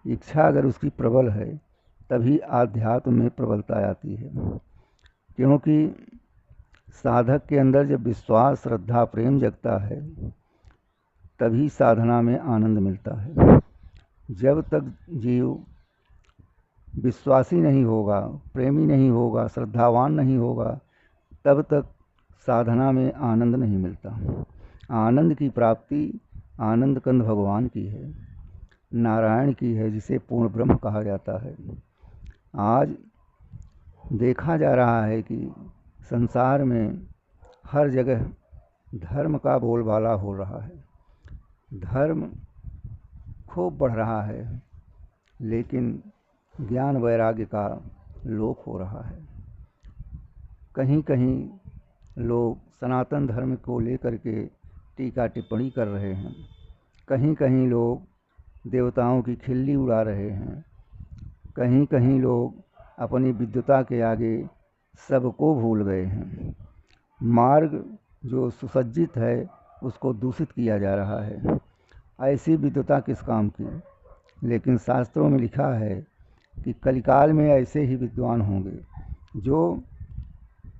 इच्छा अगर उसकी प्रबल है तभी आध्यात्म में प्रबलता आती है, क्योंकि साधक के अंदर जब विश्वास, श्रद्धा, प्रेम जगता है तभी साधना में आनंद मिलता है। जब तक जीव विश्वासी नहीं होगा, प्रेमी नहीं होगा, श्रद्धावान नहीं होगा, तब तक साधना में आनंद नहीं मिलता। आनंद की प्राप्ति आनंद कंद भगवान की है, नारायण की है, जिसे पूर्ण ब्रह्म कहा जाता है। आज देखा जा रहा है कि संसार में हर जगह धर्म का बोलबाला हो रहा है, धर्म खूब बढ़ रहा है, लेकिन ज्ञान वैराग्य का लोप हो रहा है। कहीं कहीं लोग सनातन धर्म को लेकर के टीका टिप्पणी कर रहे हैं, कहीं कहीं लोग देवताओं की खिल्ली उड़ा रहे हैं, कहीं कहीं लोग अपनी विद्वता के आगे सबको भूल गए हैं। मार्ग जो सुसज्जित है उसको दूषित किया जा रहा है। ऐसी विद्वता किस काम की? लेकिन शास्त्रों में लिखा है कि कलिकाल में ऐसे ही विद्वान होंगे जो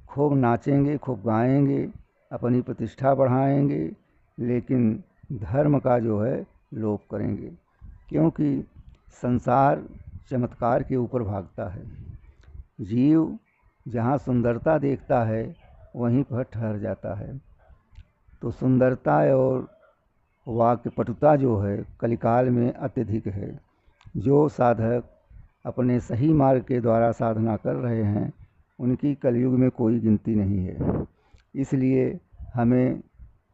खूब नाचेंगे, खूब गाएंगे, अपनी प्रतिष्ठा बढ़ाएंगे, लेकिन धर्म का जो है लोप करेंगे, क्योंकि संसार चमत्कार के ऊपर भागता है। जीव जहाँ सुंदरता देखता है वहीं पर ठहर जाता है। तो सुंदरता और वाक्य पटुता जो है कलिकाल में अत्यधिक है। जो साधक अपने सही मार्ग के द्वारा साधना कर रहे हैं उनकी कलयुग में कोई गिनती नहीं है। इसलिए हमें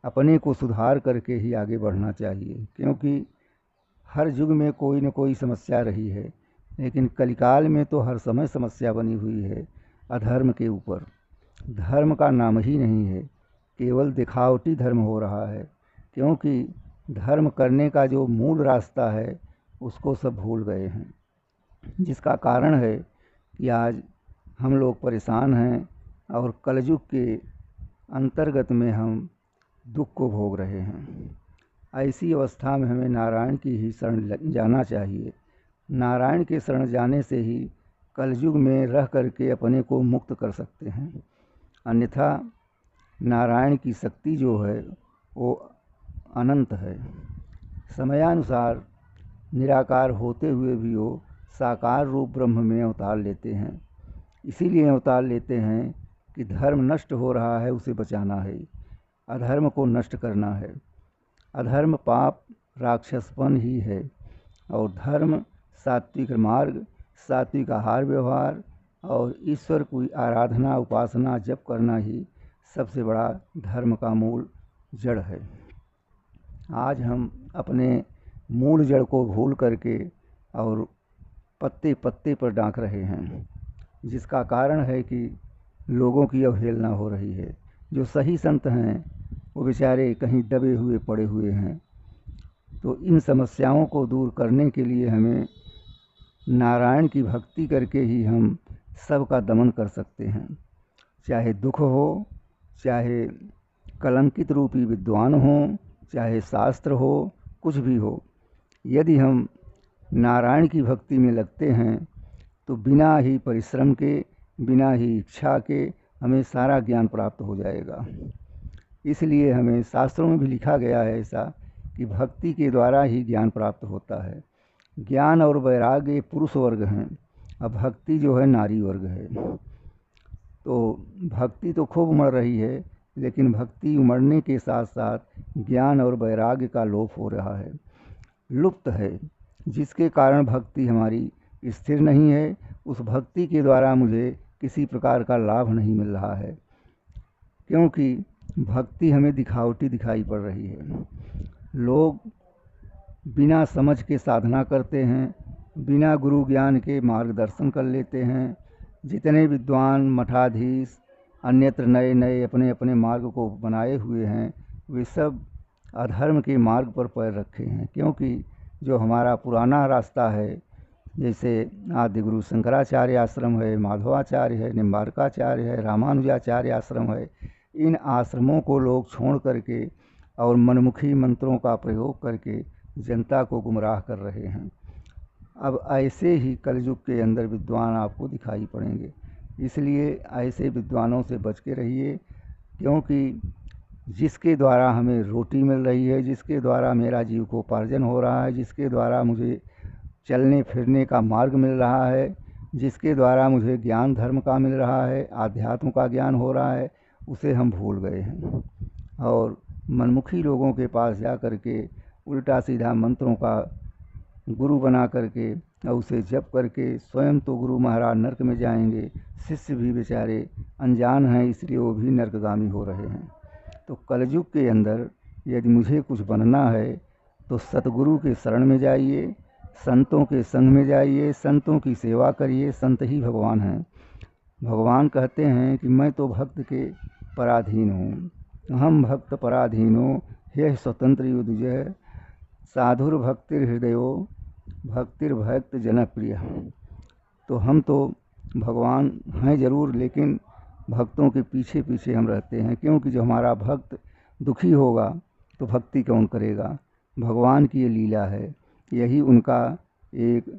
अपने को सुधार करके ही आगे बढ़ना चाहिए, क्योंकि हर युग में कोई न कोई समस्या रही है, लेकिन कलिकाल में तो हर समय समस्या बनी हुई है अधर्म के ऊपर। धर्म का नाम ही नहीं है, केवल दिखावटी धर्म हो रहा है, क्योंकि धर्म करने का जो मूल रास्ता है उसको सब भूल गए हैं, जिसका कारण है कि आज हम लोग परेशान हैं और कलयुग के अंतर्गत में हम दुख को भोग रहे हैं। ऐसी अवस्था में हमें नारायण की ही शरण जाना चाहिए। नारायण के शरण जाने से ही कलयुग में रह करके अपने को मुक्त कर सकते हैं। अन्यथा नारायण की शक्ति जो है वो अनंत है। समयानुसार निराकार होते हुए भी वो साकार रूप ब्रह्म में अवतार लेते हैं। इसीलिए अवतार लेते हैं कि धर्म नष्ट हो रहा है, उसे बचाना है, अधर्म को नष्ट करना है। अधर्म पाप राक्षसपन ही है, और धर्म सात्विक मार्ग, सात्विक आहार व्यवहार और ईश्वर की आराधना, उपासना, जप करना ही सबसे बड़ा धर्म का मूल जड़ है। आज हम अपने मूल जड़ को भूल करके और पत्ते पत्ते पर डांक रहे हैं, जिसका कारण है कि लोगों की अवहेलना हो रही है। जो सही संत हैं वो बेचारे कहीं दबे हुए पड़े हुए हैं। तो इन समस्याओं को दूर करने के लिए हमें नारायण की भक्ति करके ही हम सबका दमन कर सकते हैं। चाहे दुख हो, चाहे कलंकित रूपी विद्वान हो, चाहे शास्त्र हो, कुछ भी हो, यदि हम नारायण की भक्ति में लगते हैं तो बिना ही परिश्रम के, बिना ही इच्छा के हमें सारा ज्ञान प्राप्त हो जाएगा। इसलिए हमें शास्त्रों में भी लिखा गया है ऐसा कि भक्ति के द्वारा ही ज्ञान प्राप्त होता है। ज्ञान और वैराग्य पुरुष वर्ग हैं, अब भक्ति जो है नारी वर्ग है। तो भक्ति तो खूब उमड़ रही है, लेकिन भक्ति उमड़ने के साथ साथ ज्ञान और वैराग्य का लोप हो रहा है, लुप्त है, जिसके कारण भक्ति हमारी स्थिर नहीं है। उस भक्ति के द्वारा मुझे किसी प्रकार का लाभ नहीं मिल रहा है, क्योंकि भक्ति हमें दिखावटी दिखाई पड़ रही है। लोग बिना समझ के साधना करते हैं, बिना गुरु ज्ञान के मार्गदर्शन कर लेते हैं। जितने विद्वान मठाधीश अन्यत्र नए नए अपने अपने मार्ग को बनाए हुए हैं, वे सब अधर्म के मार्ग पर पैर रखे हैं, क्योंकि जो हमारा पुराना रास्ता है, जैसे आदि गुरु शंकराचार्य आश्रम है, माधवाचार्य है, निम्बारकाचार्य है, रामानुजाचार्य आश्रम है, इन आश्रमों को लोग छोड़ करके और मनमुखी मंत्रों का प्रयोग करके जनता को गुमराह कर रहे हैं। अब ऐसे ही कलयुग के अंदर विद्वान आपको दिखाई पड़ेंगे, इसलिए ऐसे विद्वानों से बच के रहिए, क्योंकि जिसके द्वारा हमें रोटी मिल रही है, जिसके द्वारा मेरा जीविकोपार्जन हो रहा है, जिसके द्वारा मुझे चलने फिरने का मार्ग मिल रहा है, जिसके द्वारा मुझे ज्ञान धर्म का मिल रहा है, आध्यात्म का ज्ञान हो रहा है, उसे हम भूल गए हैं और मनमुखी लोगों के पास जा कर के उल्टा सीधा मंत्रों का गुरु बना करके और उसे जप करके स्वयं तो गुरु महाराज नरक में जाएंगे, शिष्य भी बेचारे अनजान हैं इसलिए वो भी नरकगामी हो रहे हैं। तो कलयुग के अंदर यदि मुझे कुछ बनना है तो सतगुरु के शरण में जाइए, संतों के संग में जाइए, संतों की सेवा करिए। संत ही भगवान हैं। भगवान कहते हैं कि मैं तो भक्त के पराधीन हूँ, हम भक्त पराधीनो हे स्वतंत्र युद्धजय साधुर्भक्तिर्हृदयो भक्तिर्भक्त जनप्रिय। तो हम तो भगवान हैं ज़रूर, लेकिन भक्तों के पीछे पीछे हम रहते हैं, क्योंकि जो हमारा भक्त दुखी होगा तो भक्ति कौन करेगा। भगवान की ये लीला है, यही उनका एक,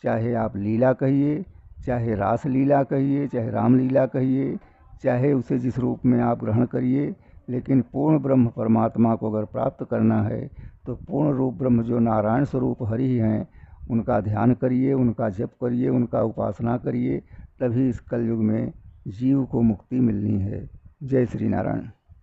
चाहे आप लीला कहिए, चाहे रास लीला कहिए, चाहे रामलीला कहिए, चाहे उसे जिस रूप में आप ग्रहण करिए, लेकिन पूर्ण ब्रह्म परमात्मा को अगर प्राप्त करना है तो पूर्ण रूप ब्रह्म जो नारायण स्वरूप हरि हैं उनका ध्यान करिए, उनका जप करिए, उनका उपासना करिए, तभी इस कलयुग में जीव को मुक्ति मिलनी है। जय श्री नारायण।